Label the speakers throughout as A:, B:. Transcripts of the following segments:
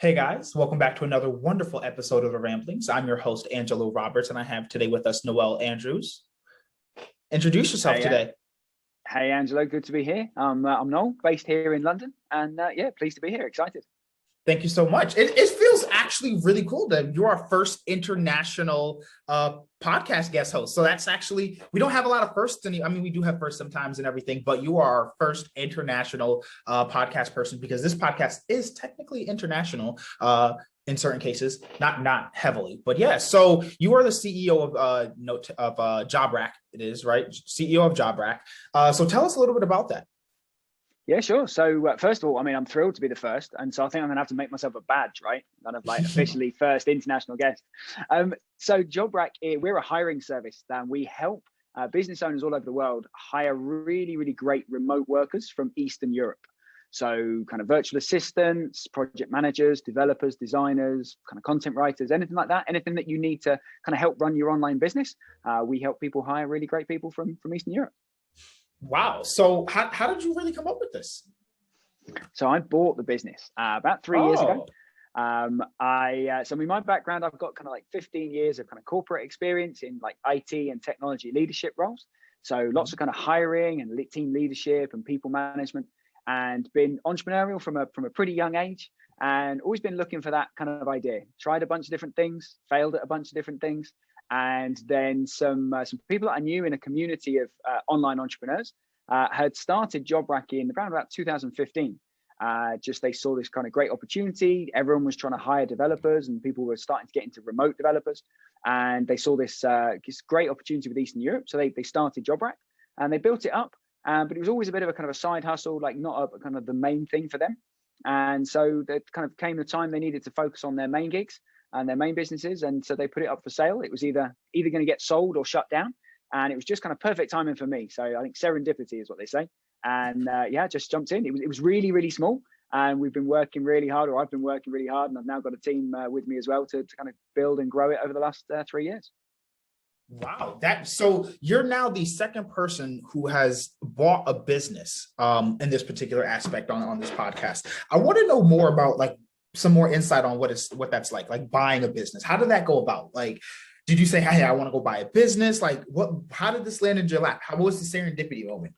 A: Hey guys, welcome back to another wonderful episode of The Ramblings. I'm your host, Angelo Roberts, and I have today with us Noel Andrews. Introduce yourself
B: Hey,
A: today.
B: hey, Angelo. Good to be here. I'm Noel, based here in London, and yeah, pleased to be here. Excited.
A: Thank you so much. It feels actually really cool that you're our first international podcast guest host. So that's actually, we don't have a lot of firsts. I mean, we do have firsts sometimes and everything, but you are our first international podcast person because this podcast is technically international. In certain cases, not heavily, but yeah. So you are the CEO of JobRack. It is right, CEO of JobRack. So tell us a little bit about that.
B: Yeah, sure. So first of all, I mean, I'm thrilled to be the first, and so I think I'm gonna have to make myself a badge, right? Kind of like officially first international guest. So JobRack, we're a hiring service, and we help business owners all over the world hire really, really great remote workers from Eastern Europe. So kind of virtual assistants, project managers, developers, designers, kind of content writers, anything like that, anything that you need to kind of help run your online business. We help people hire really great people from Eastern Europe.
A: Wow. So how did you really come up with this?
B: So I bought the business about 3 years ago.
A: Oh,
B: So I mean, my background, I've got kind of like 15 years of kind of corporate experience in like IT and technology leadership roles. So lots of kind of hiring and team leadership and people management, and been entrepreneurial from a pretty young age, and always been looking for that kind of idea. Tried a bunch of different things, failed at a bunch of different things, and then some people that I knew in a community of online entrepreneurs had started JobRack in around about 2015. Just they saw this kind of great opportunity. Everyone was trying to hire developers, and people were starting to get into remote developers. And they saw this great opportunity with Eastern Europe, so they started JobRack and they built it up. But it was always a bit of a kind of a side hustle, like not a kind of the main thing for them. And so there kind of came the time they needed to focus on their main gigs and their main businesses, and so they put it up for sale. It was either going to get sold or shut down, and it was just kind of perfect timing for me. So I think serendipity is what they say. And yeah, just jumped in. It was really, really small, and we've been working really hard, or I've been working really hard, and I've now got a team with me as well to kind of build and grow it over the last 3 years.
A: wow. So you're now the second person who has bought a business in this particular aspect on this podcast. I want to know more about like some more insight on what that's like buying a business. How did that go about? Like, did you say, hey, I want to go buy a business? Like how did this land in your lap? How was the serendipity moment?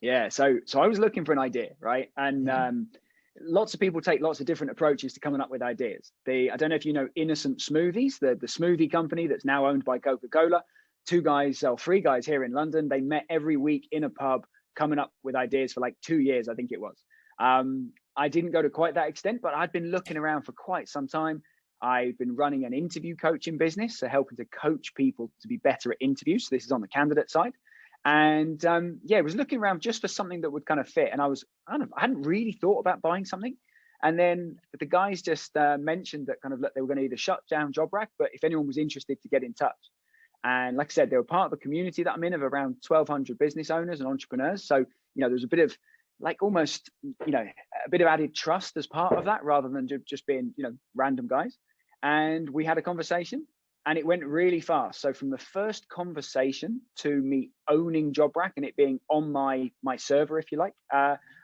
B: Yeah, so I was looking for an idea, right? And lots of people take lots of different approaches to coming up with ideas. I don't know if you know Innocent Smoothies, the smoothie company that's now owned by Coca-Cola. Three guys here in London. They met every week in a pub, coming up with ideas for like 2 years, I think it was. I didn't go to quite that extent, but I'd been looking around for quite some time. I've been running an interview coaching business, so helping to coach people to be better at interviews. So this is on the candidate side. And yeah, I was looking around just for something that would kind of fit. And I hadn't really thought about buying something. And then the guys just mentioned that kind of they were going to either shut down JobRack, but if anyone was interested to get in touch. And like I said, they were part of a community that I'm in of around 1,200 business owners and entrepreneurs. So, there's a bit of like almost, a bit of added trust as part of that, rather than just being, random guys. And we had a conversation. And it went really fast. So from the first conversation to me owning JobRack and it being on my server, if you like,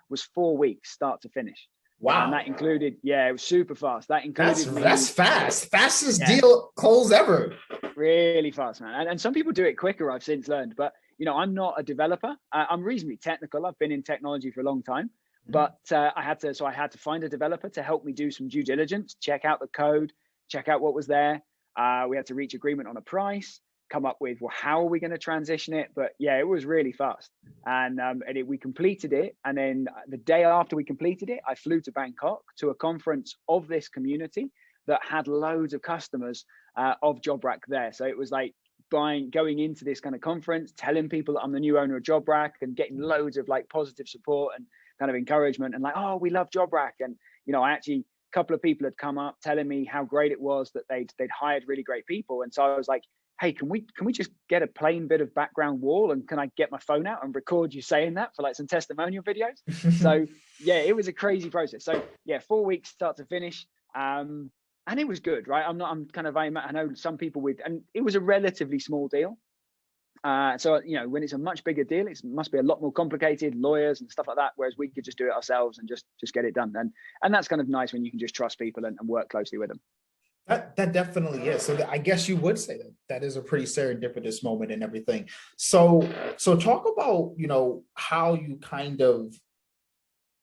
B: was 4 weeks, start to finish.
A: Wow.
B: And that included, yeah, it was super fast. That included
A: that's fast. Fastest deal close ever.
B: Really fast, man. And some people do it quicker, I've since learned. But, I'm not a developer. I'm reasonably technical. I've been in technology for a long time. But I had to find a developer to help me do some due diligence, check out the code, check out what was there. We had to reach agreement on a price, come up with, well, how are we going to transition it? But yeah, it was really fast. And we completed it. And then the day after we completed it, I flew to Bangkok to a conference of this community that had loads of customers of JobRack there. So it was like going into this kind of conference, telling people that I'm the new owner of JobRack and getting loads of like positive support and kind of encouragement and like, oh, we love JobRack. And, I actually, couple of people had come up telling me how great it was that they'd hired really great people. And so I was like, hey, can we just get a plain bit of background wall, and can I get my phone out and record you saying that for like some testimonial videos? So yeah, it was a crazy process. So yeah, 4 weeks start to finish. And it was good, right? I know some people and it was a relatively small deal. So, when it's a much bigger deal, it must be a lot more complicated, lawyers and stuff like that. Whereas we could just do it ourselves and just get it done. And that's kind of nice when you can just trust people and work closely with them.
A: That definitely is. So I guess you would say that is a pretty serendipitous moment and everything. So talk about, how you kind of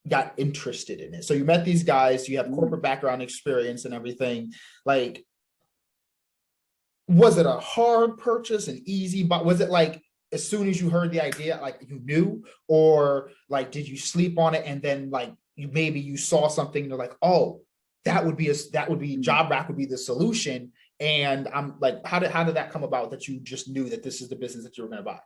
A: got interested in it. So you met these guys, you have corporate background experience and everything. Like, was it a hard purchase, an easy, but was it like as soon as you heard the idea, like you knew, or like did you sleep on it and then like you saw something, you're like, oh, that would be JobRack would be the solution. And I'm like, how did that come about that you just knew that this is the business that you were going to buy?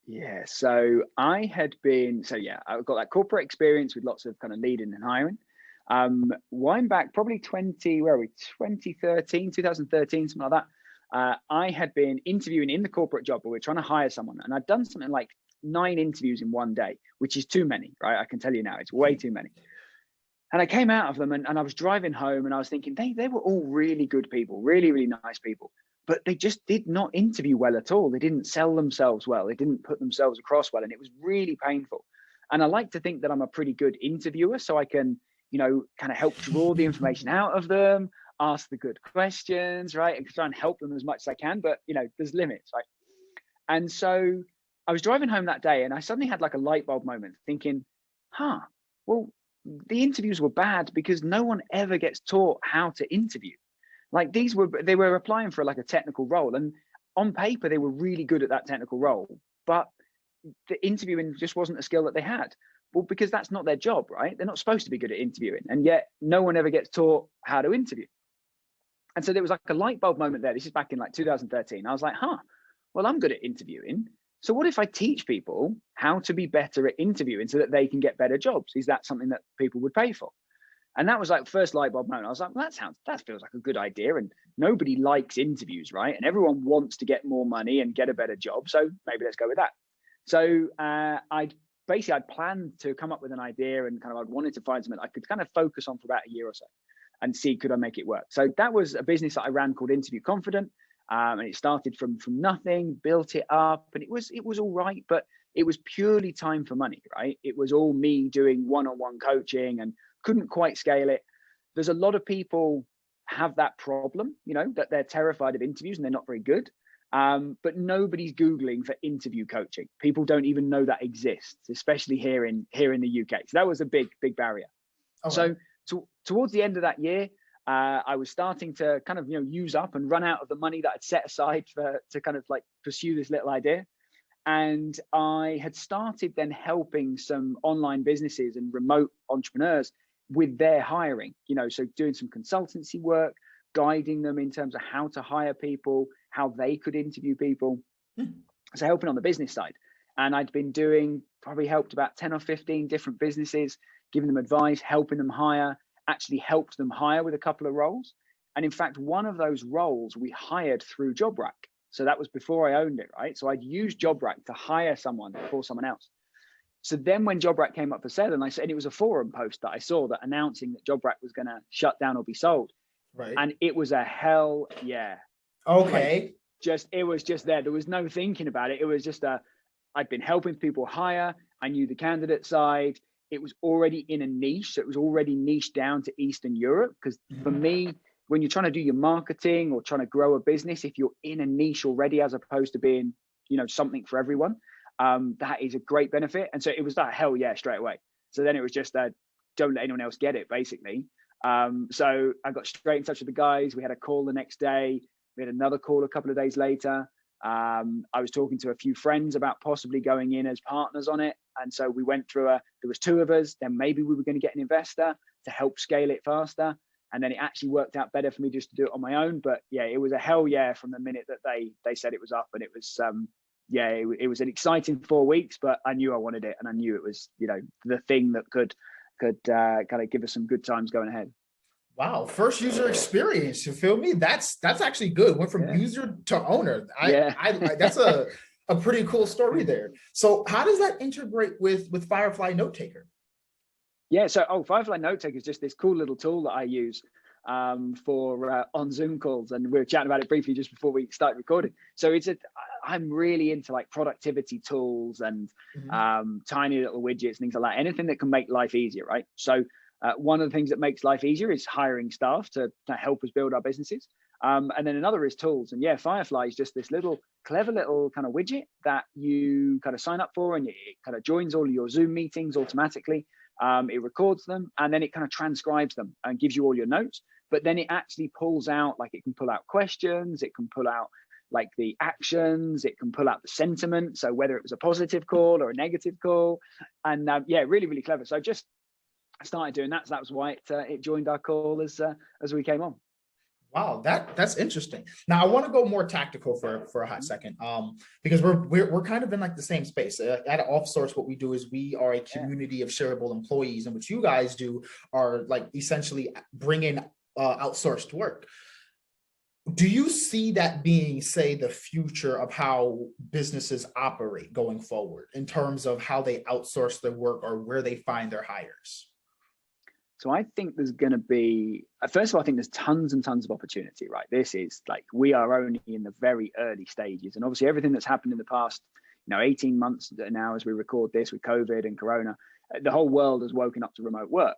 B: Yeah, so I've got that corporate experience with lots of kind of leading and hiring. Wind back probably 2013, something like that. I had been interviewing in the corporate job, but we were trying to hire someone, and I'd done something like 9 interviews in one day, which is too many, right? I can tell you now, it's way too many. And I came out of them and I was driving home and I was thinking they were all really good people, really, really nice people, but they just did not interview well at all. They didn't sell themselves well. They didn't put themselves across well. And it was really painful. And I like to think that I'm a pretty good interviewer, so I can, kind of help draw the information out of them, ask the good questions, right? And try and help them as much as I can, but there's limits, right? And so I was driving home that day and I suddenly had like a light bulb moment thinking, well, the interviews were bad because no one ever gets taught how to interview. Like they were applying for like a technical role, and on paper they were really good at that technical role, but the interviewing just wasn't a skill that they had. Well, because that's not their job, right? They're not supposed to be good at interviewing, and yet no one ever gets taught how to interview. And so there was like a light bulb moment there. This is back in like 2013. I was like, well, I'm good at interviewing. So what if I teach people how to be better at interviewing so that they can get better jobs? Is that something that people would pay for? And that was like first light bulb moment. I was like, well, that feels like a good idea. And nobody likes interviews, right? And everyone wants to get more money and get a better job. So maybe let's go with that. So I'd planned to come up with an idea, and kind of I wanted to find something I could kind of focus on for about a year or so and see, could I make it work? So that was a business that I ran called Interview Confident. And it started from nothing, built it up, and it was all right, but it was purely time for money, right? It was all me doing one-on-one coaching and couldn't quite scale it. There's a lot of people have that problem, that they're terrified of interviews and they're not very good. But nobody's Googling for interview coaching. People don't even know that exists, especially here in the UK. So that was a big barrier. Okay. So towards the end of that year, I was starting to kind of use up and run out of the money that I'd set aside to kind of like pursue this little idea. And I had started then helping some online businesses and remote entrepreneurs with their hiring, so doing some consultancy work, guiding them in terms of how to hire people, how they could interview people. So helping on the business side. And I'd been probably helped about 10 or 15 different businesses, giving them advice, helping them hire, actually helped them hire with a couple of roles. And in fact, one of those roles we hired through JobRack. So that was before I owned it, right? So I'd used JobRack to hire someone for someone else. So then when JobRack came up for sale, and it was a forum post that I saw that announcing that JobRack was going to shut down or be sold. Right. And it was a hell yeah.
A: Okay.
B: It was just there. There was no thinking about it. It was just I'd been helping people hire. I knew the candidate side. It was already in a niche. So it was already niched down to Eastern Europe. Because for me, when you're trying to do your marketing or trying to grow a business, if you're in a niche already, as opposed to being, something for everyone, that is a great benefit. And so it was that hell yeah straight away. So then it was just don't let anyone else get it, basically. So I got straight in touch with the guys. We had a call the next day. We had another call a couple of days later. I was talking to a few friends about possibly going in as partners on it. And so we went through there was 2 of us, then maybe we were going to get an investor to help scale it faster. And then it actually worked out better for me just to do it on my own. But yeah, it was a hell yeah from the minute that they said it was up. And it was, it was an exciting 4 weeks, but I knew I wanted it. And I knew it was, the thing that could kind of give us some good times going ahead.
A: Wow, first user experience. You feel me? That's actually good. Went from user to owner. I that's a pretty cool story there. So how does that integrate with Firefly Notetaker?
B: Yeah, so Firefly Notetaker is just this cool little tool that I use for on Zoom calls, and we were chatting about it briefly just before we started recording. So I'm really into like productivity tools and tiny little widgets, things like that. Anything that can make life easier, right? So one of the things that makes life easier is hiring staff to help us build our businesses. And then another is tools. And yeah, Firefly is just this clever little kind of widget that you kind of sign up for, and it kind of joins all of your Zoom meetings automatically. It records them, and then it kind of transcribes them and gives you all your notes. But then it actually pulls out, like, it can pull out questions, it can pull out like the actions, it can pull out the sentiment. So whether it was a positive call or a negative call, and yeah, really, really clever. So just started doing that. So that was why it joined our call as we came on.
A: Wow, that's interesting. Now I want to go more tactical for a hot second, because we're kind of in like the same space. At Offsource, what we do is we are a community of shareable employees, and what you guys do are like essentially bringing outsourced work. Do you see that being, say, the future of how businesses operate going forward in terms of how they outsource their work or where they find their hires?
B: So I think there's going to be, first of all, I think there's tons and tons of opportunity, right? This is like, we are only in the very early stages. And obviously everything that's happened in the past, 18 months now, as we record this with COVID and Corona, the whole world has woken up to remote work.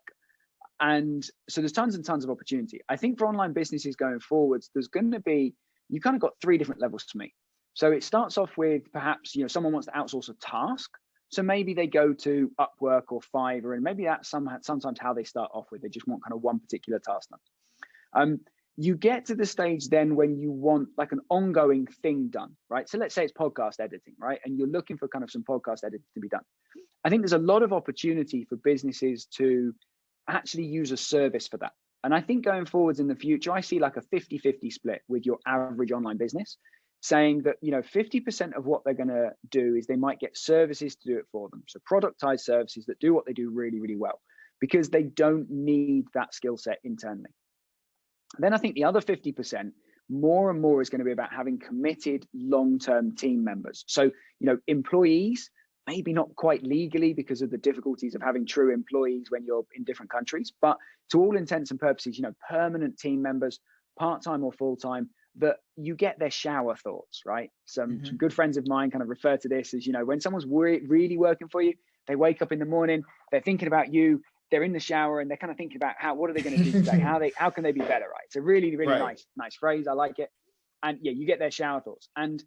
B: And so there's tons and tons of opportunity. I think for online businesses going forwards, there's going to be, you kind of got three different levels to me. So it starts off with perhaps, someone wants to outsource a task. So maybe they go to Upwork or Fiverr, and maybe that's sometimes how they start off with. They just want kind of one particular task done. You get to the stage then when you want like an ongoing thing done, right? So let's say it's podcast editing, right? And you're looking for kind of some podcast editing to be done. I think there's a lot of opportunity for businesses to actually use a service for that. And I think going forwards in the future, I see like a 50-50 split with your average online business, saying that 50% of what they're going to do is they might get services to do it for them. So productized services that do what they do really, really well, because they don't need that skill set internally. Then I think the other 50%, more and more, is going to be about having committed long-term team members. So, employees, maybe not quite legally because of the difficulties of having true employees when you're in different countries, but to all intents and purposes, permanent team members, part-time or full-time, that you get their shower thoughts, right? Some good friends of mine kind of refer to this as, when someone's really working for you, they wake up in the morning, they're thinking about you, they're in the shower, and they're kind of thinking about what are they going to do today? How can they be better, right? It's a really, really nice phrase. I like it. And yeah, you get their shower thoughts. And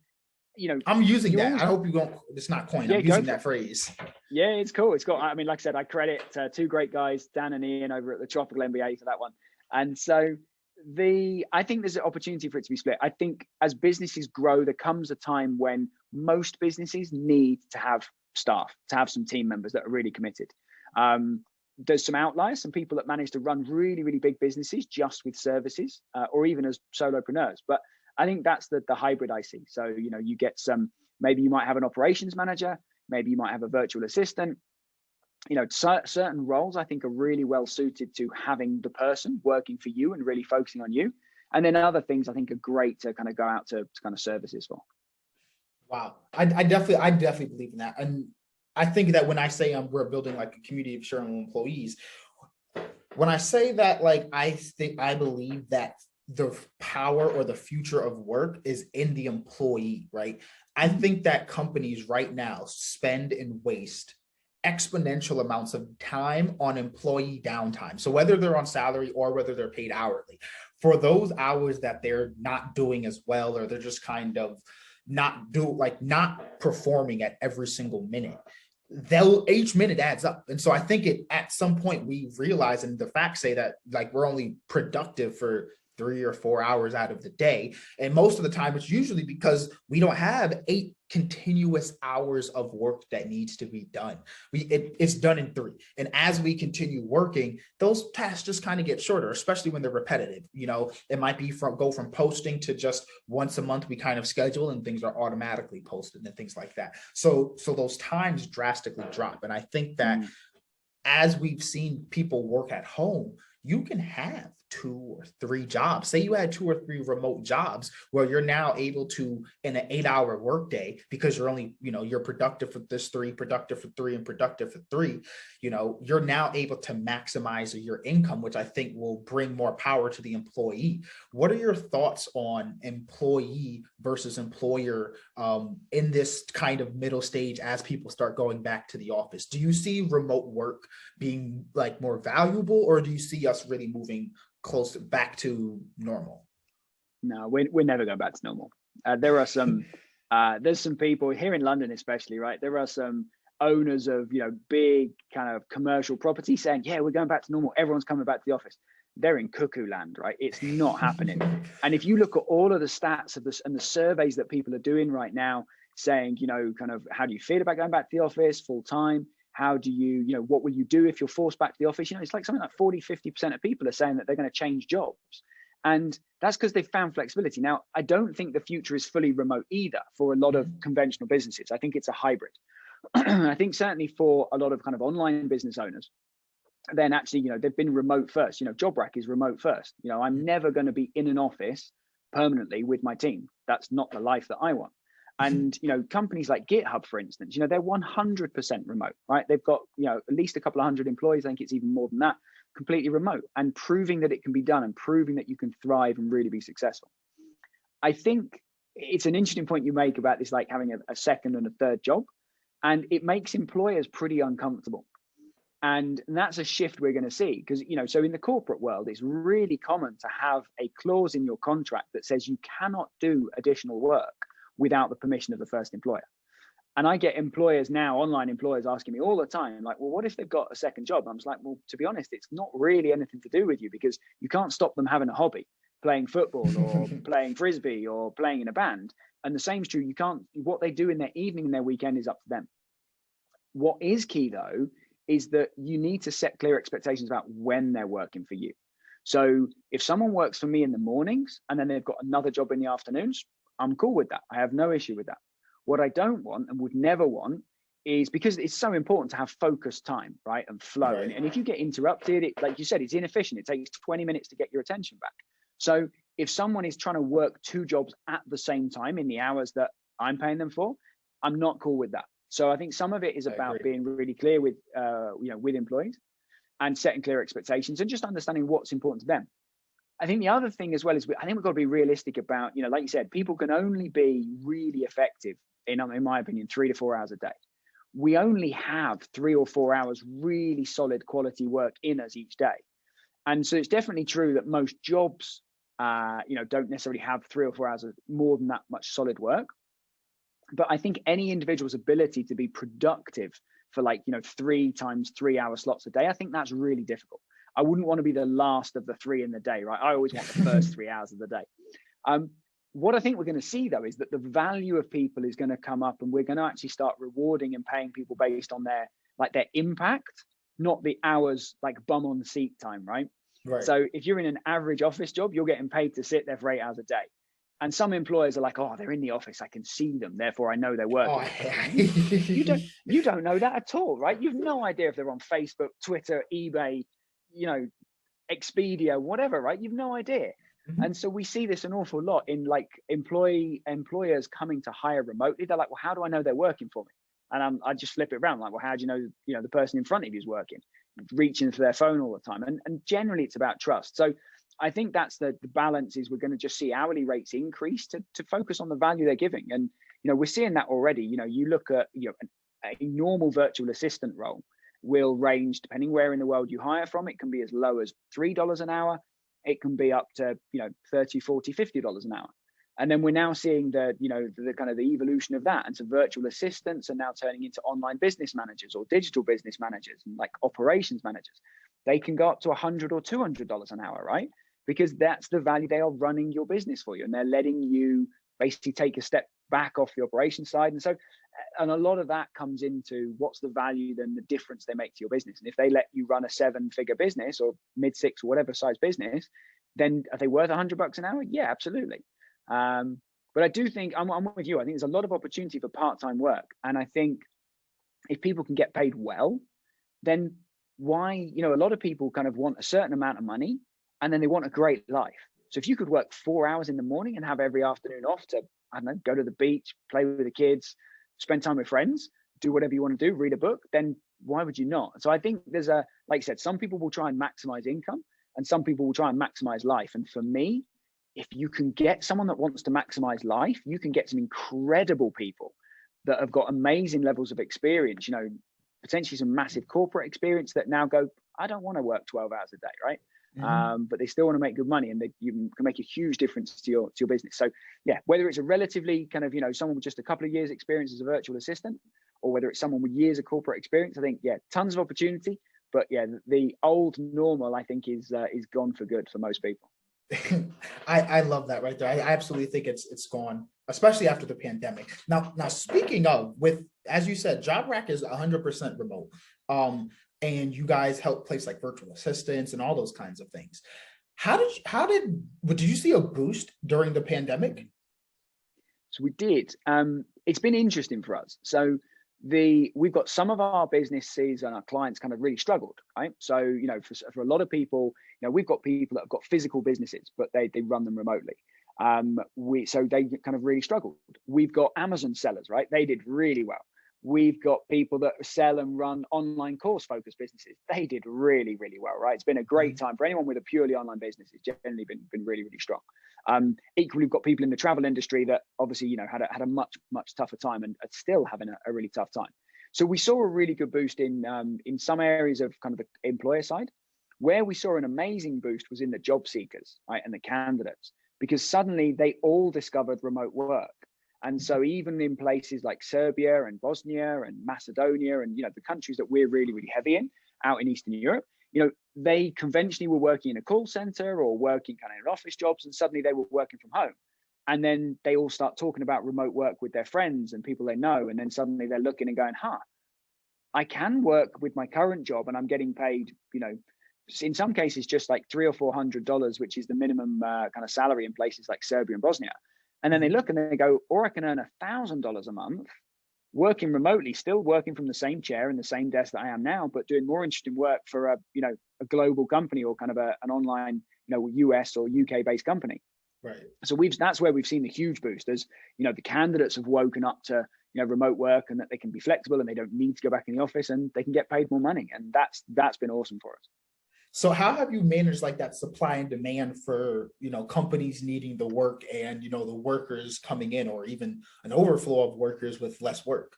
A: I'm using that. I hope you don't, it's not coined. I'm using that phrase.
B: Yeah, it's cool. It's got, like I said, I credit two great guys, Dan and Ian, over at the Tropical MBA for that one. And so I think there's an opportunity for it to be split. I think as businesses grow, there comes a time when most businesses need to have staff, to have some team members that are really committed. There's some outliers, some people that manage to run really, really big businesses just with services, or even as solopreneurs. But I think that's the hybrid I see. So, you get maybe you might have an operations manager, maybe you might have a virtual assistant. Certain roles I think are really well suited to having the person working for you and really focusing on you. And then other things I think are great to kind of go out to kind of services for.
A: Wow. I definitely believe in that. And I think that when I say we're building like a community of shareable employees, when I say that, like, I believe that the power or the future of work is in the employee, right? I think that companies right now spend and waste exponential amounts of time on employee downtime. So whether they're on salary or whether they're paid hourly, for those hours that they're not doing as well, or they're just kind of not performing at every single minute, each minute adds up. And so I think at some point we realize, and the facts say that, like, we're only productive for 3 or 4 hours out of the day. And most of the time it's usually because we don't have 8 continuous hours of work that needs to be done. It's done in 3. And as we continue working, those tasks just kind of get shorter, especially when they're repetitive. It might be go from posting to just once a month we kind of schedule, and things are automatically posted and things like that. So those times drastically drop. And I think that as we've seen people work at home, you can have 2 or 3 jobs. Say you had 2 or 3 remote jobs where you're now able to, in an 8-hour workday, because you're only, you're productive for this 3, productive for 3, and productive for 3, you're now able to maximize your income, which I think will bring more power to the employee. What are your thoughts on employee versus employer in this kind of middle stage as people start going back to the office? Do you see remote work being like more valuable, or do you see us really moving close back to normal?
B: No, we're never going back to normal. There are some there's some people here in London, especially, right? There are some owners of big kind of commercial property saying, yeah, we're going back to normal. Everyone's coming back to the office. They're in cuckoo land, right? It's not happening. And if you look at all of the stats of this and the surveys that people are doing right now, saying, kind of, how do you feel about going back to the office full time? How do you, what will you do if you're forced back to the office? It's like something like 40-50% of people are saying that they're going to change jobs. And that's because they've found flexibility. Now, I don't think the future is fully remote either for a lot of conventional businesses. I think it's a hybrid. I think certainly for a lot of kind of online business owners, then actually, they've been remote first. JobRack is remote first. I'm never going to be in an office permanently with my team. That's not the life that I want. And, companies like GitHub, for instance, they're 100% remote, right? They've got, at least a couple of hundred employees. I think it's even more than that, completely remote, and proving that it can be done and proving that you can thrive and really be successful. I think it's an interesting point you make about this, like having a second and a third job, and it makes employers pretty uncomfortable. And that's a shift we're going to see because, so in the corporate world, it's really common to have a clause in your contract that says you cannot do additional work without the permission of the first employer. And I get employers now, online employers, asking me all the time, like, well, what if they've got a second job? I'm just like, well, to be honest, it's not really anything to do with you because you can't stop them having a hobby, playing football or playing frisbee or playing in a band. And the same is true. What they do in their evening and their weekend is up to them. What is key, though, is that you need to set clear expectations about when they're working for you. So if someone works for me in the mornings and then they've got another job in the afternoons, I'm cool with that. I have no issue with that. What I don't want and would never want is, because it's so important to have focused time, right? And flow. Right. And if you get interrupted, like you said, it's inefficient. It takes 20 minutes to get your attention back. So if someone is trying to work 2 jobs at the same time in the hours that I'm paying them for, I'm not cool with that. So I think some of it is about being really clear with, with employees and setting clear expectations and just understanding what's important to them. I think the other thing as well is I think we've got to be realistic about, like you said, people can only be really effective in my opinion, 3 to 4 hours a day. We only have 3 or 4 hours really solid quality work in us each day. And so it's definitely true that most jobs, don't necessarily have 3 or 4 hours of more than that much solid work. But I think any individual's ability to be productive for 3 times 3 hour slots a day, I think that's really difficult. I wouldn't want to be the last of the 3 in the day, right? I always want the first 3 hours of the day. What I think we're going to see, though, is that the value of people is going to come up, and we're going to actually start rewarding and paying people based on their impact, not the hours bum on the seat time, right? So if you're in an average office job, you're getting paid to sit there for 8 hours a day. And some employers are like, oh, they're in the office, I can see them, therefore I know they're working. Oh, you don't know that at all, right? You've no idea if they're on Facebook, Twitter, eBay, Expedia, whatever, right? You've no idea. Mm-hmm. And so we see this an awful lot in employers coming to hire remotely. They're like, well, how do I know they're working for me? And I just flip it around, like, well, how do you know, the person in front of you is working, reaching for their phone all the time? And generally it's about trust. So I think that's the balance, is we're going to just see hourly rates increase to focus on the value they're giving. And, we're seeing that already. You look at, a normal virtual assistant role will range, depending where in the world you hire from. It can be as low as $3 an hour. It can be up to, $30, $40, $50 an hour. And then we're now seeing the kind of the evolution of that. And so virtual assistants are now turning into online business managers or digital business managers and operations managers. They can go up to $100 or $200 an hour, right? Because that's the value. They are running your business for you, and they're letting you basically take a step back off the operations side. And so, and a lot of that comes into what's the value, then the difference they make to your business. And if they let you run a 7-figure business or mid-6 or whatever size business, then are they worth $100 an hour? Yeah, absolutely. But I do think I'm with you. I think there's a lot of opportunity for part-time work. And I think if people can get paid well, then why, a lot of people kind of want a certain amount of money and then they want a great life. So if you could work 4 hours in the morning and have every afternoon off to, I don't know, go to the beach, play with the kids, spend time with friends, do whatever you want to do, read a book, then why would you not? So I think there's a, like I said, some people will try and maximize income and some people will try and maximize life. And for me, if you can get someone that wants to maximize life, you can get some incredible people that have got amazing levels of experience, you know, potentially some massive corporate experience that now go, I don't want to work 12 hours a day, right? But they still want to make good money, and you can make a huge difference to your business. So yeah, whether it's a relatively kind of, you know, someone with just a couple of years experience as a virtual assistant, or whether it's someone with years of corporate experience, I think, yeah, tons of opportunity. But yeah, the old normal, I think, is gone for good for most people.
A: I love that right there. I absolutely think it's gone, especially after the pandemic. Now speaking of, with, as you said, JobRack is 100% remote. And you guys help place like virtual assistants and all those kinds of things. Did you see a boost during the pandemic?
B: So we did. It's been interesting for us. So we've got some of our businesses and our clients kind of really struggled, right? So, you know, for a lot of people, you know, we've got people that have got physical businesses, but they run them remotely. So they kind of really struggled. We've got Amazon sellers, right? They did really well. We've got people that sell and run online course focused businesses. They did really, really well, right? It's been a great time for anyone with a purely online business. It's generally been really, really strong. Equally, we've got people in the travel industry that obviously, you know, had a much tougher time and are still having a really tough time. So we saw a really good boost in some areas of kind of the employer side. Where we saw an amazing boost was in the job seekers, right, and the candidates, because suddenly they all discovered remote work. And so even in places like Serbia and Bosnia and Macedonia and, you know, the countries that we're really, really heavy in out in Eastern Europe, you know, they conventionally were working in a call center or working kind of in office jobs, and suddenly they were working from home. And then they all start talking about remote work with their friends and people they know. And then suddenly they're looking and going, I can work with my current job and I'm getting paid, you know, in some cases just like $300 or $400, which is the minimum kind of salary in places like Serbia and Bosnia. And then they look and they go, or I can earn $1,000 a month working remotely, still working from the same chair and the same desk that I am now, but doing more interesting work for a global company or kind of an online, you know, US or UK based company.
A: Right.
B: So that's where we've seen the huge boost. As you know, the candidates have woken up to, you know, remote work and that they can be flexible and they don't need to go back in the office and they can get paid more money. And that's been awesome for us.
A: So how have you managed like that supply and demand for, you know, companies needing the work and, you know, the workers coming in, or even an overflow of workers with less work?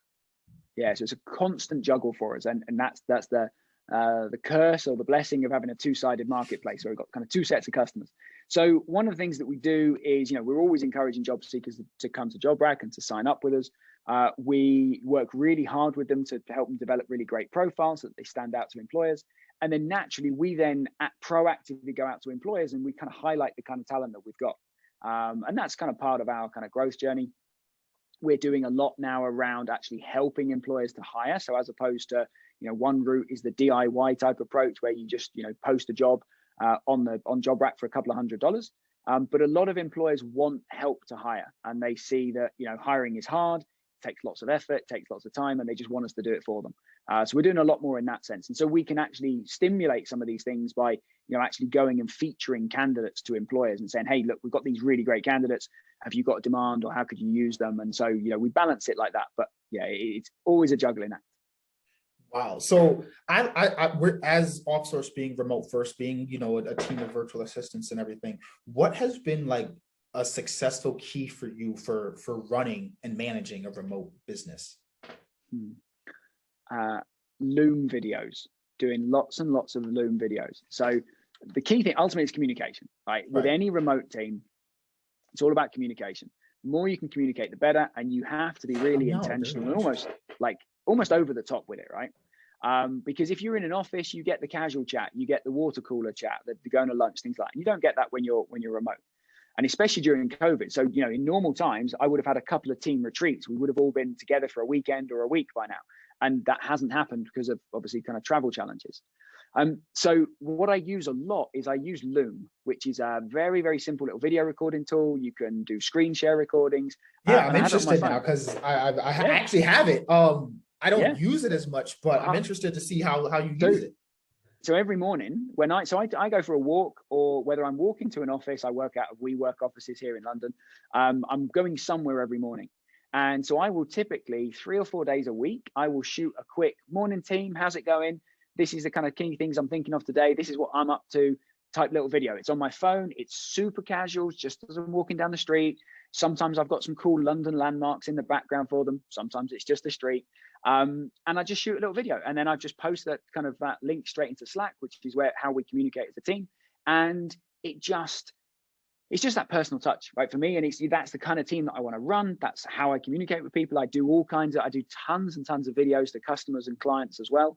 B: Yeah, so it's a constant juggle for us, and that's the curse or the blessing of having a two-sided marketplace where we've got kind of two sets of customers. So one of the things that we do is, you know, we're always encouraging job seekers to come to JobRack and to sign up with us. We work really hard with them to help them develop really great profiles so that they stand out to employers. And then naturally, we then proactively go out to employers and we kind of highlight the kind of talent that we've got. And that's kind of part of our kind of growth journey. We're doing a lot now around actually helping employers to hire. So as opposed to, you know, one route is the DIY type approach where you just, you know, post a job on JobRack for a couple of $100. But a lot of employers want help to hire, and they see that, you know, hiring is hard, takes lots of effort, takes lots of time, and they just want us to do it for them. So we're doing a lot more in that sense. And so we can actually stimulate some of these things by, you know, actually going and featuring candidates to employers and saying, hey, look, we've got these really great candidates. Have you got a demand, or how could you use them? And so, you know, we balance it like that. But yeah, it's always a juggling act.
A: Wow. So we're, as Outsource being remote first, being, you know, a team of virtual assistants and everything, what has been like a successful key for you for running and managing a remote business?
B: Loom videos, doing lots and lots of Loom videos. So the key thing ultimately is communication, right? With any remote team, it's all about communication. The more you can communicate, the better. And you have to be really intentional and almost over the top with it, right? Because if you're in an office, you get the casual chat, you get the water cooler chat, the going to lunch, things like that. You don't get that when you're remote. And especially during COVID. So, you know, in normal times, I would have had a couple of team retreats. We would have all been together for a weekend or a week by now. And that hasn't happened because of obviously kind of travel challenges. So what I use a lot is I use Loom, which is a very, very simple little video recording tool. You can do screen share recordings.
A: Yeah, I'm interested now because I actually have it. I don't use it as much, but I'm interested to see how you use it.
B: So every morning when I go for a walk, or whether I'm walking to an office, I work out of WeWork offices here in London. I'm going somewhere every morning. And so I will typically 3 or 4 days a week, I will shoot a quick morning team. How's it going? This is the kind of key things I'm thinking of today. This is what I'm up to type little video. It's on my phone. It's super casual, just as I'm walking down the street. Sometimes I've got some cool London landmarks in the background for them. Sometimes it's just the street. And I just shoot a little video, and then I just post that link straight into Slack, which is how we communicate as a team. And it's just that personal touch, right, for me. And that's the kind of team that I want to run. That's how I communicate with people. I do tons and tons of videos to customers and clients as well.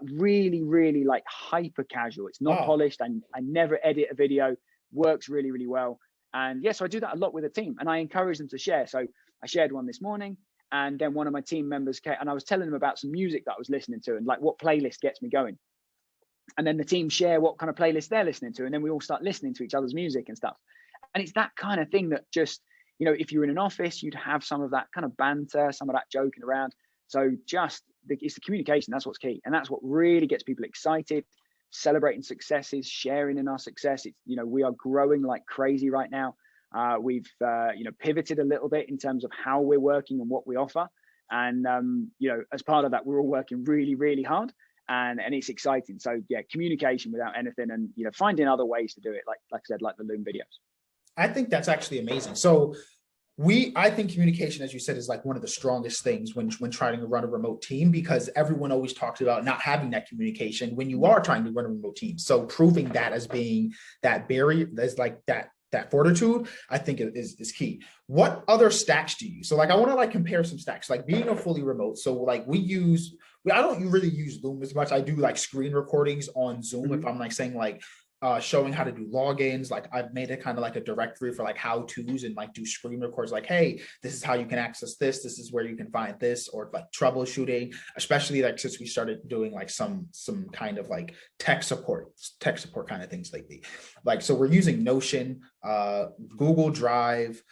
B: Really, really like hyper casual. It's not polished. I never edit a video. Works really, really well. And so I do that a lot with the team, and I encourage them to share. So I shared one this morning, and then one of my team members came, and I was telling them about some music that I was listening to and like what playlist gets me going. And then the team share what kind of playlist they're listening to, and then we all start listening to each other's music and stuff. And it's that kind of thing that just, if you're in an office, you'd have some of that kind of banter, some of that joking around. So it's the communication. That's what's key. And that's what really gets people excited, celebrating successes, sharing in our success. It's, we are growing like crazy right now. We've, pivoted a little bit in terms of how we're working and what we offer. And, as part of that, we're all working really, really hard. And it's exciting. So communication without anything, and, finding other ways to do it. Like I said, like the Loom videos.
A: I think that's actually amazing. So I think communication, as you said, is like one of the strongest things when trying to run a remote team, because everyone always talks about not having that communication when you are trying to run a remote team. So proving that as being that barrier, that's like that fortitude, I think is key. What other stacks do you use? So like, I want to compare some stacks, like being a fully remote. So like I don't really use Loom as much. I do like screen recordings on Zoom. Mm-hmm. If I'm saying showing how to do logins, I've made it kind of like a directory for how to's, and do screen records, hey, this is how you can access this is where you can find this, or troubleshooting, especially since we started doing some kind of tech support kind of things lately. So we're using Notion, Google Drive,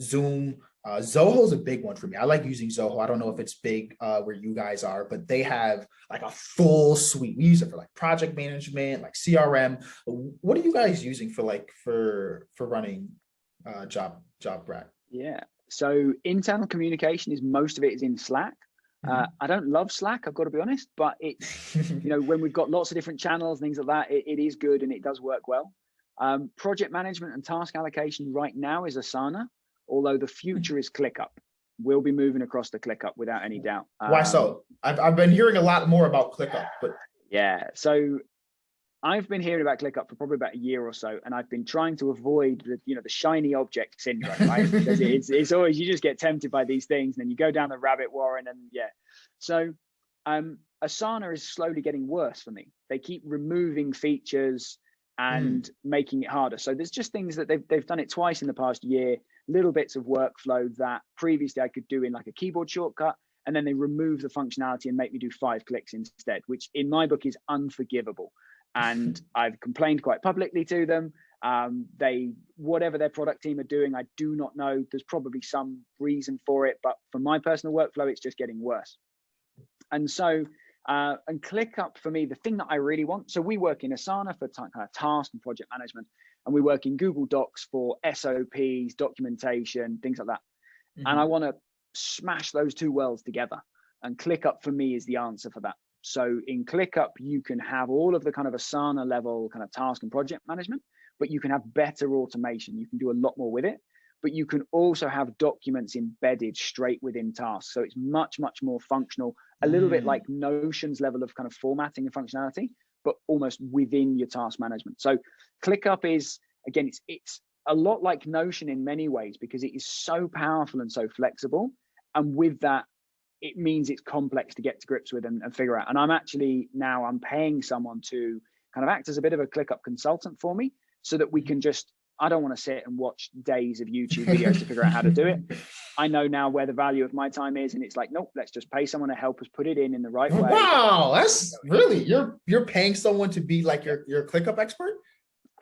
A: Zoom. Zoho is a big one for me. I like using Zoho. I don't know if it's big where you guys are, but they have a full suite. We use it for project management, CRM. What are you guys using for running JobRack?
B: Yeah. So internal communication most of it is in Slack. I don't love Slack, I've got to be honest, but it's, when we've got lots of different channels, things like that, it is good and it does work well. Project management and task allocation right now is Asana, although the future is ClickUp. We'll be moving across to ClickUp without any doubt.
A: Why so? I've been hearing a lot more about ClickUp, but
B: so I've been hearing about ClickUp for probably about a year or so, and I've been trying to avoid the shiny object syndrome, right? Because it's always, you just get tempted by these things, and then you go down the rabbit warren, and So Asana is slowly getting worse for me. They keep removing features and making it harder. So there's just things that they've done it twice in the past year, little bits of workflow that previously I could do in a keyboard shortcut, and then they remove the functionality and make me do 5 clicks instead, which in my book is unforgivable. And I've complained quite publicly to them. Whatever their product team are doing, I do not know. There's probably some reason for it, but for my personal workflow, it's just getting worse. And so, and ClickUp for me, the thing that I really want. So we work in Asana for kind of task and project management, and we work in Google Docs for SOPs, documentation, things like that. Mm-hmm. And I want to smash those two worlds together. And ClickUp for me is the answer for that. So in ClickUp, you can have all of the kind of Asana level kind of task and project management, but you can have better automation. You can do a lot more with it, but you can also have documents embedded straight within tasks. So it's much, much more functional, a little bit like Notion's level of kind of formatting and functionality, but almost within your task management. So ClickUp is, again, it's a lot like Notion in many ways, because it is so powerful and so flexible. And with that, it means it's complex to get to grips with and figure out. And I'm paying someone to kind of act as a bit of a ClickUp consultant for me, so that we can I don't want to sit and watch days of YouTube videos to figure out how to do it. I know now where the value of my time is, and it's nope, let's just pay someone to help us put it in the right way.
A: Wow, that's really, you're paying someone to be your ClickUp expert?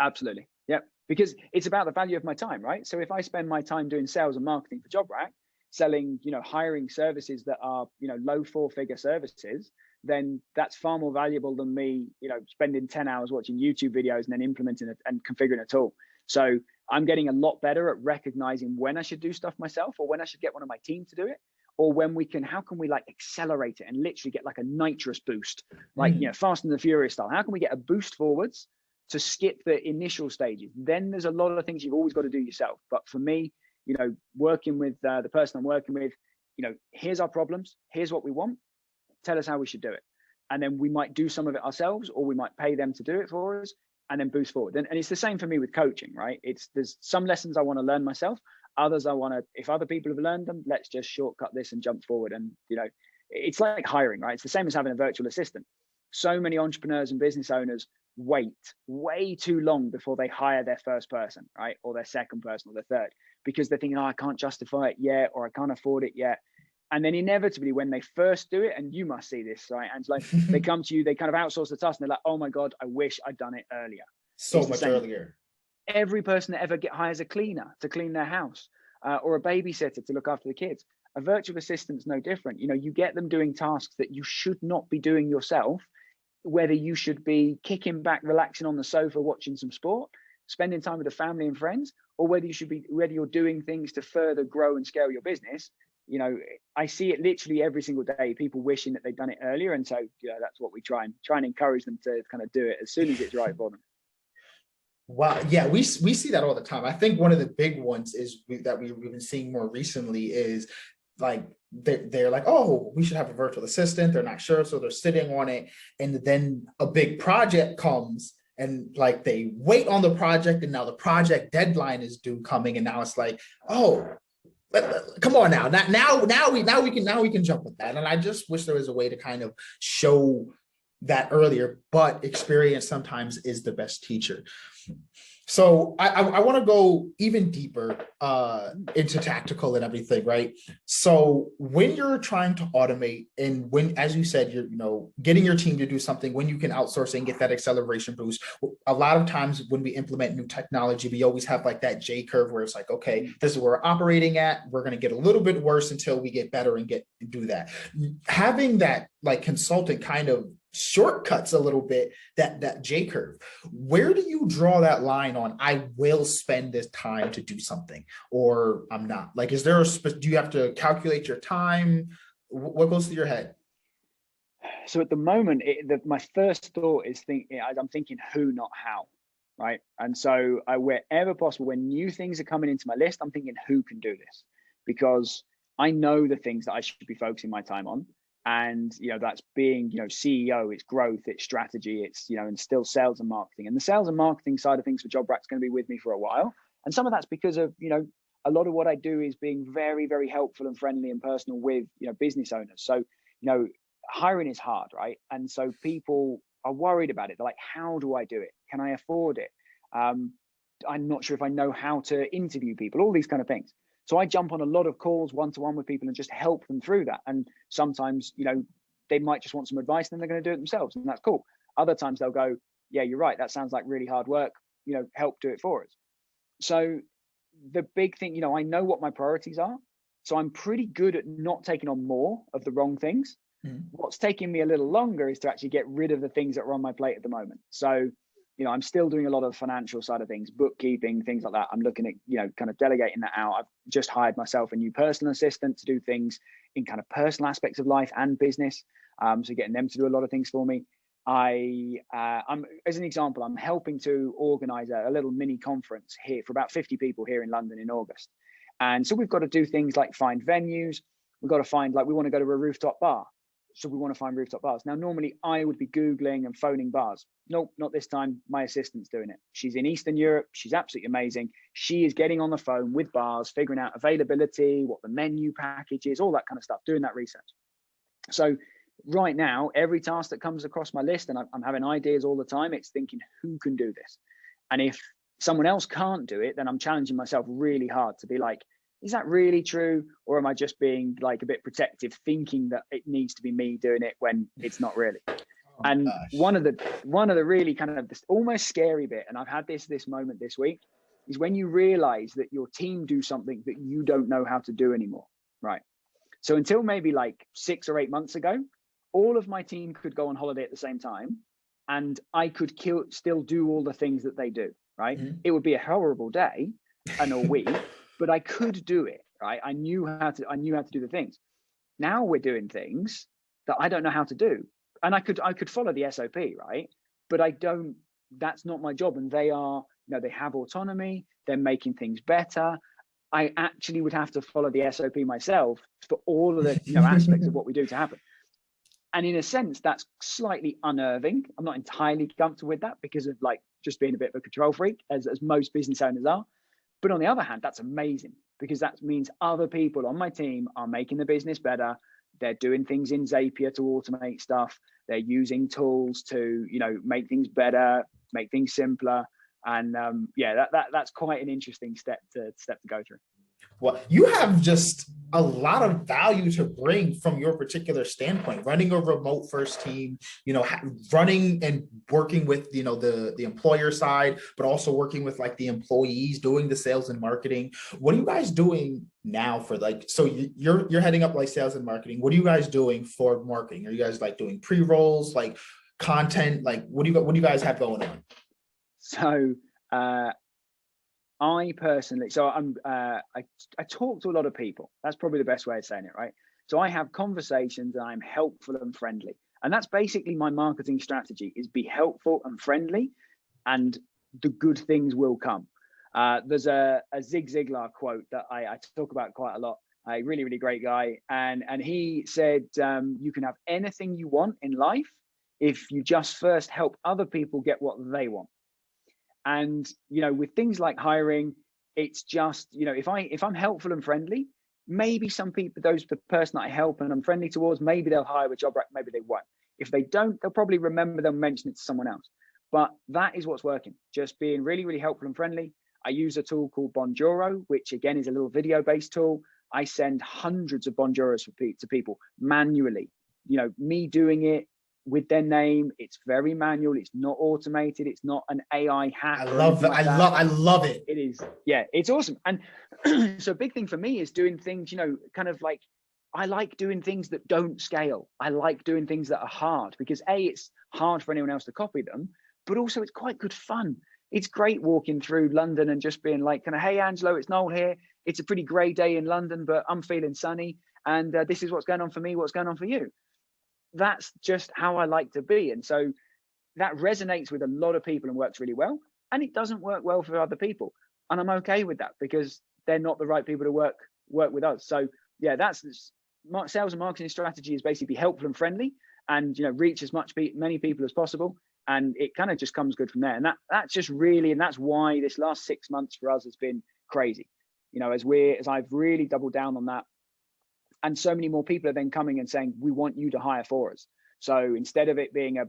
B: Absolutely. Yeah. Because it's about the value of my time, right? So if I spend my time doing sales and marketing for JobRack, selling, hiring services that are, low 4-figure services, then that's far more valuable than me, spending 10 hours watching YouTube videos and then implementing it and configuring a tool. So I'm getting a lot better at recognizing when I should do stuff myself, or when I should get one of my team to do it, or when how can we like accelerate it and literally get like a nitrous boost, like, Fast and the Furious style. How can we get a boost forwards to skip the initial stages? Then there's a lot of things you've always got to do yourself. But for me, working with the person I'm working with, here's our problems, here's what we want, tell us how we should do it. And then we might do some of it ourselves, or we might pay them to do it for us, and then boost forward. And it's the same for me with coaching, right? There's some lessons I want to learn myself. Others I want to, if other people have learned them, let's just shortcut this and jump forward. And, it's like hiring, right? It's the same as having a virtual assistant. So many entrepreneurs and business owners wait way too long before they hire their first person, right? Or their second person, or their third, because they're thinking, I can't justify it yet, or I can't afford it yet. And then inevitably, when they first do it, and you must see this, right, Angelo, they come to you, they kind of outsource the task, and they're like, oh my God, I wish I'd done it earlier.
A: So much earlier.
B: Every person that ever hires a cleaner to clean their house, or a babysitter to look after the kids, a virtual assistant's no different. You get them doing tasks that you should not be doing yourself, whether you should be kicking back, relaxing on the sofa, watching some sport, spending time with the family and friends, or whether you're doing things to further grow and scale your business. I see it literally every single day, people wishing that they'd done it earlier. And so, that's what we try and encourage them to kind of do it as soon as it's right for them.
A: Wow. Yeah, we see that all the time. I think one of the big ones is that we've been seeing more recently is like they're like, oh, we should have a virtual assistant. They're not sure, so they're sitting on it, and then a big project comes, and like they wait on the project, and now the project deadline is due coming, and now it's like, oh, come on now we can jump with that. And I just wish there was a way to kind of show that earlier, but experience sometimes is the best teacher. So I want to go even deeper into tactical and everything, right? So when you're trying to automate, and when, as you said, you're getting your team to do something, when you can outsource and get that acceleration boost, a lot of times when we implement new technology, we always have like that J curve where it's like, okay, this is where we're operating at. We're going to get a little bit worse until we get better and do that. Having that like consultant kind of shortcuts a little bit that J curve. Where do you draw that line on, I will spend this time to do something, or I'm not? Like, is there do you have to calculate your time? What goes through your head?
B: So at the moment, my first thought is I'm thinking who, not how, right? And so wherever possible, when new things are coming into my list, I'm thinking who can do this, because I know the things that I should be focusing my time on. And, that's being, CEO, it's growth, it's strategy, it's, and still sales and marketing. And the sales and marketing side of things for JobRack's going to be with me for a while. And some of that's because of, a lot of what I do is being very, very helpful and friendly and personal with, business owners. So, hiring is hard, right? And so people are worried about it. They're like, how do I do it? Can I afford it? I'm not sure if I know how to interview people, all these kind of things. So I jump on a lot of calls one-to-one with people and just help them through that. And sometimes, they might just want some advice and then they're going to do it themselves, and that's cool. Other times they'll go, yeah, you're right, that sounds like really hard work, help do it for us. So the big thing, I know what my priorities are. So I'm pretty good at not taking on more of the wrong things. Mm-hmm. What's taking me a little longer is to actually get rid of the things that are on my plate at the moment. So I'm still doing a lot of the financial side of things, bookkeeping, things like that. I'm looking at, kind of delegating that out. I've just hired myself a new personal assistant to do things in kind of personal aspects of life and business. So getting them to do a lot of things for me. I'm, as an example, I'm helping to organize a little mini conference here for about 50 people here in London in August. And so we've got to do things like find venues. We've got to find, we want to go to a rooftop bar. So we want to find rooftop bars. Now, normally I would be Googling and phoning bars. Nope, not this time. My assistant's doing it. She's in Eastern Europe. She's absolutely amazing. She is getting on the phone with bars, figuring out availability, what the menu package is, all that kind of stuff, doing that research. So right now, every task that comes across my list, and I'm having ideas all the time, it's thinking, who can do this? And if someone else can't do it, then I'm challenging myself really hard to be like, is that really true? Or am I just being a bit protective, thinking that it needs to be me doing it when it's not really? And one of the really kind of this almost scary bit, and I've had this moment this week, is when you realize that your team do something that you don't know how to do anymore, right? So until maybe 6 or 8 months ago, all of my team could go on holiday at the same time, and I could still do all the things that they do, right?
A: Mm-hmm.
B: It would be a horrible day and a week, but I could do it, right? I knew how to do the things. Now we're doing things that I don't know how to do. And I could follow the SOP, right? But that's not my job. And they have autonomy, they're making things better. I actually would have to follow the SOP myself for all of the aspects of what we do to happen. And in a sense, that's slightly unnerving. I'm not entirely comfortable with that because of like just being a bit of a control freak, as most business owners are. But on the other hand, that's amazing, because that means other people on my team are making the business better. They're doing things in Zapier to automate stuff. They're using tools to, make things better, make things simpler. And that's quite an interesting step to go through.
A: Well, you have just a lot of value to bring from your particular standpoint, running a remote first team, running and working with, the employer side, but also working with like the employees, doing the sales and marketing. What are you guys doing now for so you're heading up like sales and marketing. What are you guys doing for marketing? Are you guys like doing pre-rolls, like content? Like what do you guys have going on?
B: So, I personally, I talk to a lot of people. That's probably the best way of saying it, right? So I have conversations and I'm helpful and friendly. And that's basically my marketing strategy, is be helpful and friendly, and the good things will come. There's a Zig Ziglar quote that I talk about quite a lot. A really, really great guy. And he said, you can have anything you want in life if you just first help other people get what they want. And, with things like hiring, it's just, if I'm helpful and friendly, maybe some people, the person that I help and I'm friendly towards, maybe they'll hire a job, maybe they won't. If they don't, they'll probably remember, they'll mention it to someone else. But that is what's working. Just being really, really helpful and friendly. I use a tool called Bonjoro, which again is a little video-based tool. I send hundreds of Bonjoros to people manually. Me doing it with their name. It's very manual. It's not automated. It's not an AI hack.
A: I love that. I love it.
B: It is. Yeah, it's awesome. And so a big thing for me is doing things, kind of like, I like doing things that don't scale. I like doing things that are hard, because it's hard for anyone else to copy them, but also it's quite good fun. It's great walking through London and just being like, hey, Angelo, it's Noel here. It's a pretty grey day in London, but I'm feeling sunny. And this is what's going on for me. What's going on for you? That's just how I like to be. And so that resonates with a lot of people and works really well. And it doesn't work well for other people. And I'm okay with that, because they're not the right people to work with us. So yeah, that's sales and marketing strategy, is basically be helpful and friendly, and reach many people as possible. And it kind of just comes good from there. And that's just really, and that's why this last 6 months for us has been crazy. As I've really doubled down on that. And so many more people are then coming and saying, we want you to hire for us. So instead of it being a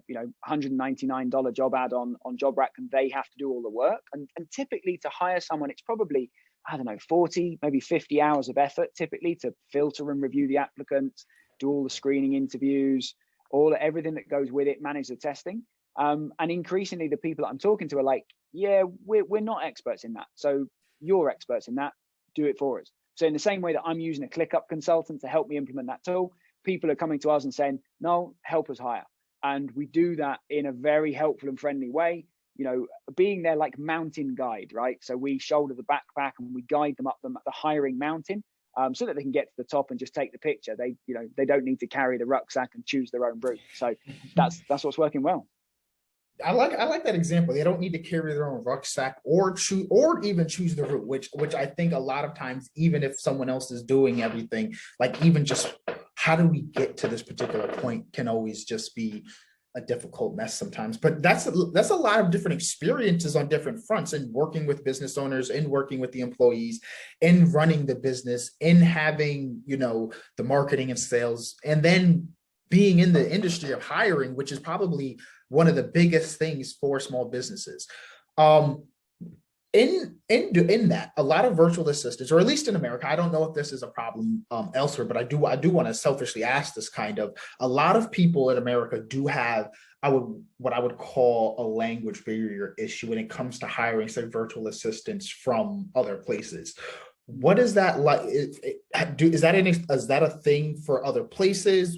B: $199 job ad on JobRack, and they have to do all the work, and typically to hire someone, it's probably, 40, maybe 50 hours of effort typically to filter and review the applicants, do all the screening interviews, everything that goes with it, manage the testing. And increasingly the people that I'm talking to are like, yeah, we're not experts in that. So you're experts in that, do it for us. So in the same way that I'm using a ClickUp consultant to help me implement that tool, people are coming to us and saying, no, help us hire. And we do that in a very helpful and friendly way, being their like mountain guide, right? So we shoulder the backpack and we guide them up the hiring mountain, so that they can get to the top and just take the picture. They don't need to carry the rucksack and choose their own route. So that's what's working well.
A: I like that example. They don't need to carry their own rucksack or even choose the route, which I think a lot of times, even if someone else is doing everything, like even just how do we get to this particular point can always just be a difficult mess sometimes. But that's a lot of different experiences on different fronts, and working with business owners, and working with the employees, and running the business, and having, the marketing and sales, and then being in the industry of hiring, which is probably one of the biggest things for small businesses. In that, a lot of virtual assistants, or at least in America, I don't know if this is a problem elsewhere, but I do want to selfishly ask this kind of, a lot of people in America do have what I would call a language barrier issue when it comes to hiring, say, virtual assistants from other places. What is that like? Is that a thing for other places?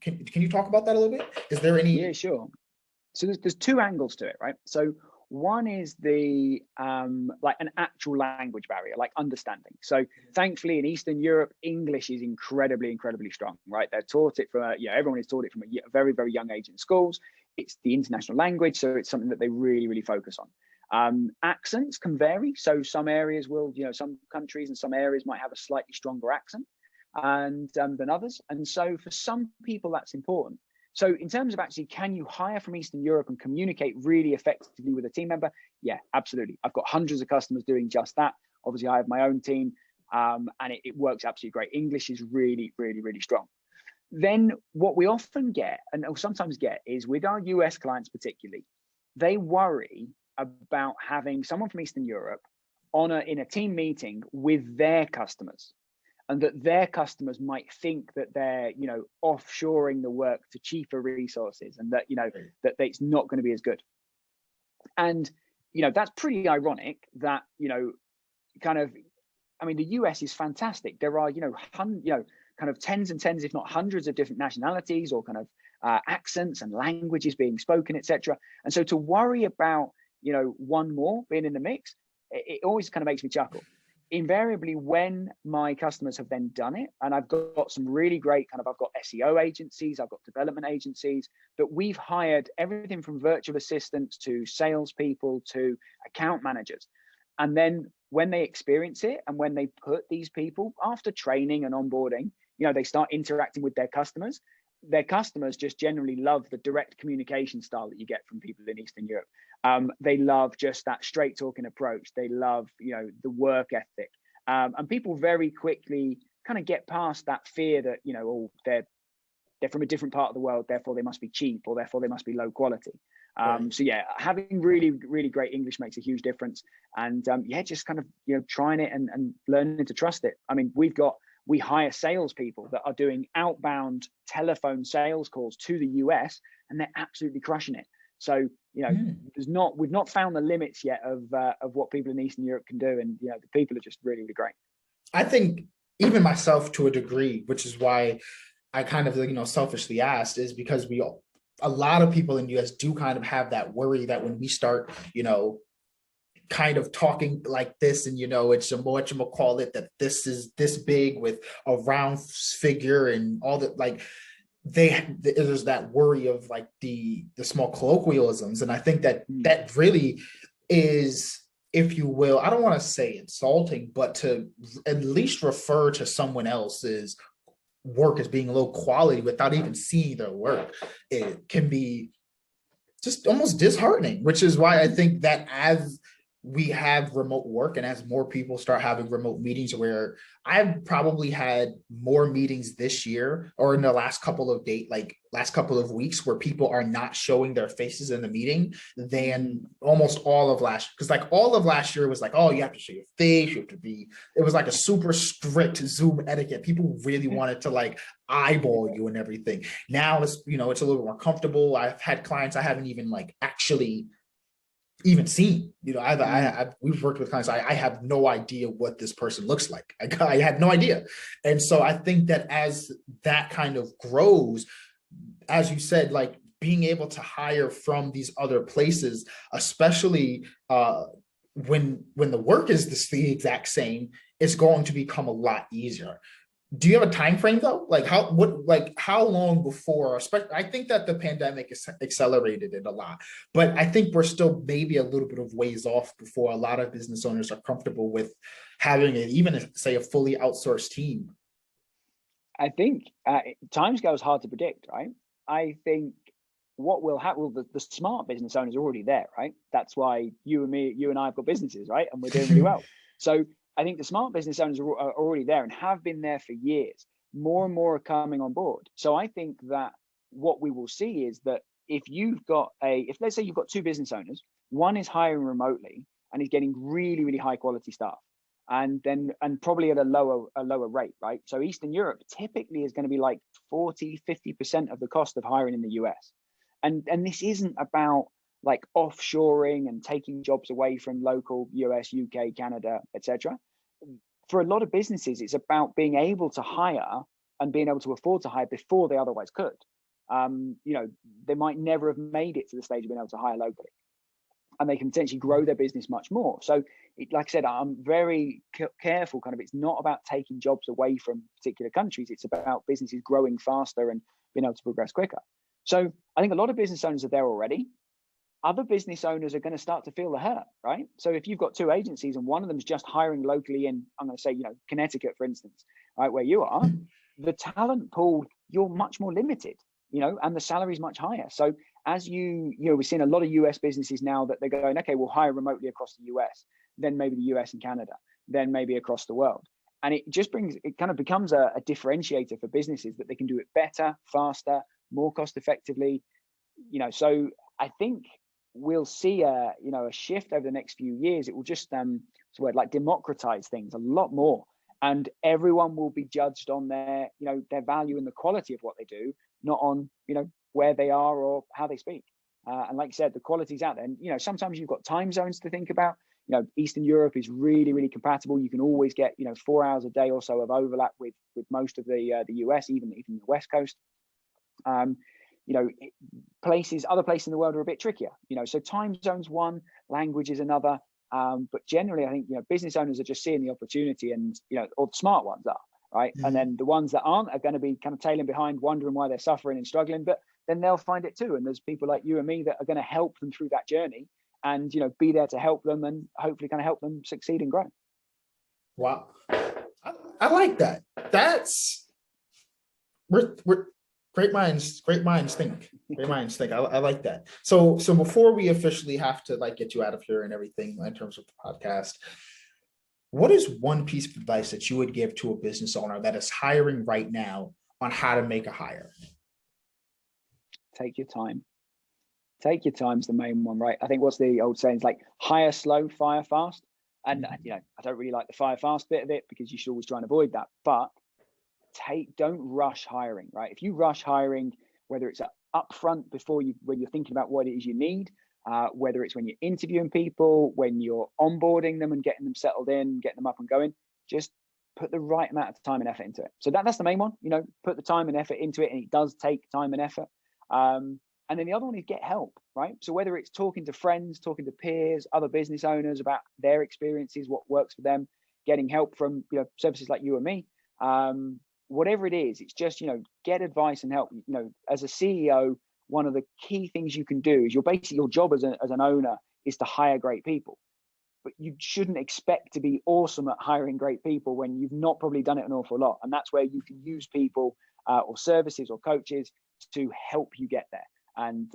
A: Can you talk about that a little bit? Is there any?
B: Yeah, sure. So there's two angles to it, right? So one is the like an actual language barrier, like understanding. So thankfully in Eastern Europe, English is incredibly strong, right? They're taught it from everyone is taught it from a very, very young age in schools. It's the international language, so it's something that they really, really focus on. Accents can vary. So some areas will, some countries and some areas might have a slightly stronger accent and than others. And so for some people, that's important. So in terms of actually, can you hire from Eastern Europe and communicate really effectively with a team member? Yeah, absolutely. I've got hundreds of customers doing just that. Obviously, I have my own team, and it works absolutely great. English is really, really, really strong. Then what we often get, and sometimes get, is with our US clients particularly, they worry about having someone from Eastern Europe in a team meeting with their customers, and that their customers might think that they're, offshoring the work to cheaper resources, and that, that it's not going to be as good. And, that's pretty ironic that, the US is fantastic. There are, kind of tens and tens, if not hundreds of different nationalities or kind of accents and languages being spoken, etc. And so to worry about, one more being in the mix, it always kind of makes me chuckle. Invariably, when my customers have then done it, and I've got some really great I've got SEO agencies, I've got development agencies that we've hired everything from virtual assistants to salespeople to account managers. And then when they experience it and when they put these people after training and onboarding, they start interacting with their customers just generally love the direct communication style that you get from people in Eastern Europe. They love just that straight talking approach. They love, the work ethic. And people very quickly kind of get past that fear that, they're from a different part of the world, therefore they must be cheap, or therefore they must be low quality. Right. So yeah, having really, really great English makes a huge difference. And just kind of, trying it and learning to trust it. I mean, we hire salespeople that are doing outbound telephone sales calls to the US, and they're absolutely crushing it. So, we've not found the limits yet of what people in Eastern Europe can do. And, the people are just really, really great.
A: I think even myself to a degree, which is why I kind of, selfishly asked, is because a lot of people in the US do kind of have that worry that when we start, kind of talking like this, and it's a what you call it, that this is this big with a round figure and all that, like there's that worry of like the small colloquialisms. And I think that really is, if you will, I don't want to say insulting, but to at least refer to someone else's work as being low quality without even seeing their work, it can be just almost disheartening, which is why I think that as we have remote work and as more people start having remote meetings, where I've probably had more meetings this year or in the last couple of weeks where people are not showing their faces in the meeting than almost all of last, because like all of last year was like, oh, you have to show your face, it was like a super strict Zoom etiquette. People really wanted to like eyeball you and everything. Now it's, it's a little bit more comfortable. I've had clients I haven't even like actually even seen, we've worked with clients. I have no idea what this person looks like. I had no idea. And so I think that as that kind of grows, as you said, like being able to hire from these other places, especially when the work is the exact same, is going to become a lot easier. Do you have a time frame though? Like how long before? I think that the pandemic has accelerated it a lot, but I think we're still maybe a little bit of ways off before a lot of business owners are comfortable with having say a fully outsourced team.
B: I think timescale is hard to predict, right? I think what will happen, the smart business owners are already there, right? That's why you and I have got businesses, right? And we're doing really well. So I think the smart business owners are already there and have been there for years. More and more are coming on board. So I think that what we will see is that if let's say you've got two business owners, one is hiring remotely and is getting really, really high quality staff, and probably at a lower rate, right? So Eastern Europe typically is going to be like 40-50% of the cost of hiring in the US. And this isn't about like offshoring and taking jobs away from local US, UK, Canada, etc. For a lot of businesses, it's about being able to hire and being able to afford to hire before they otherwise could. they might never have made it to the stage of being able to hire locally, and they can potentially grow their business much more. So like I said, I'm very careful, kind of, it's not about taking jobs away from particular countries. It's about businesses growing faster and being able to progress quicker. So I think a lot of business owners are there already. Other business owners are going to start to feel the hurt, right? So if you've got two agencies and one of them's just hiring locally in, I'm going to say, Connecticut, for instance, right, where you are, the talent pool, you're much more limited, and the salary is much higher. So as we're seeing a lot of US businesses now that they're going, okay, we'll hire remotely across the US, then maybe the US and Canada, then maybe across the world. And it kind of becomes a differentiator for businesses that they can do it better, faster, more cost effectively. So I think we'll see a shift over the next few years. It will just democratize things a lot more, and everyone will be judged on their value and the quality of what they do, not on where they are or how they speak. And like you said, the quality's out there. And sometimes you've got time zones to think about. Eastern Europe is really, really compatible. You can always get 4 hours a day or so of overlap with most of the US, even the West Coast. Other places in the world are a bit trickier. So time zones one, language is another. But generally, I think business owners are just seeing the opportunity, and or the smart ones are, right. Mm-hmm. And then the ones that aren't are going to be kind of tailing behind, wondering why they're suffering and struggling. But then they'll find it too. And there's people like you and me that are going to help them through that journey, and be there to help them, and hopefully kind of help them succeed and grow.
A: Wow, I like that. That's we're great minds think. Great minds think. I like that. So before we officially have to get you out of here and everything in terms of the podcast, what is one piece of advice that you would give to a business owner that is hiring right now on how to make a hire?
B: Take your time. Take your time's the main one, right? I think what's the old saying is hire slow, fire fast. And I don't really like the fire fast bit of it, because you should always try and avoid that. But don't rush hiring, right? If you rush hiring, whether it's up front when you're thinking about what it is you need, whether it's when you're interviewing people, when you're onboarding them and getting them settled in, getting them up and going, just put the right amount of time and effort into it. So that's the main one, put the time and effort into it, and it does take time and effort. And then the other one is get help, right? So whether it's talking to friends, talking to peers, other business owners about their experiences, what works for them, getting help from services like you and me, whatever it is, it's just get advice and help. As a CEO, one of the key things you can do is your job as an owner is to hire great people. But you shouldn't expect to be awesome at hiring great people when you've not probably done it an awful lot. And that's where you can use people or services or coaches to help you get there. And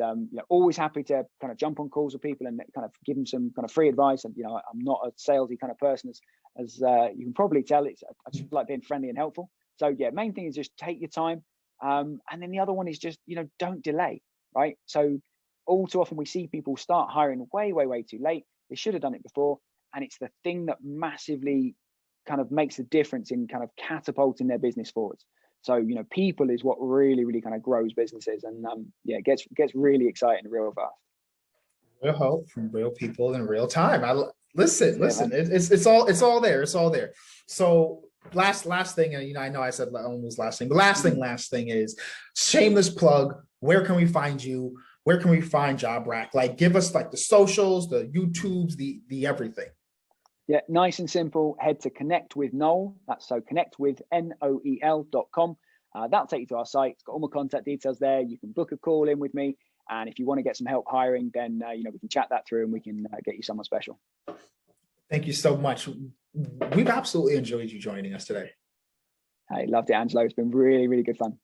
B: always happy to kind of jump on calls with people and kind of give them some kind of free advice. And I'm not a salesy kind of person, as you can probably tell. I just like being friendly and helpful. So yeah, main thing is just take your time. And then the other one is just don't delay, right? So all too often we see people start hiring way too late. They should have done it before, and it's the thing that massively kind of makes the difference in kind of catapulting their business forwards. So, people is what really kind of grows businesses, and it gets really exciting real fast.
A: Real help from real people in real time. Listen. It's all there. It's all there. So last thing, I know I said almost last thing, but last thing is shameless plug. Where can we find you? Where can we find Job Rack? Give us the socials, the YouTubes, the everything.
B: Yeah, nice and simple. Head to Connect with Noel. That's so connect with Noel.com. That'll take you to our site. It's got all my contact details there. You can book a call in with me. And if you want to get some help hiring, then, we can chat that through and we can get you someone special.
A: Thank you so much. We've absolutely enjoyed you joining us today.
B: I loved it, Angelo. It's been really, really good fun.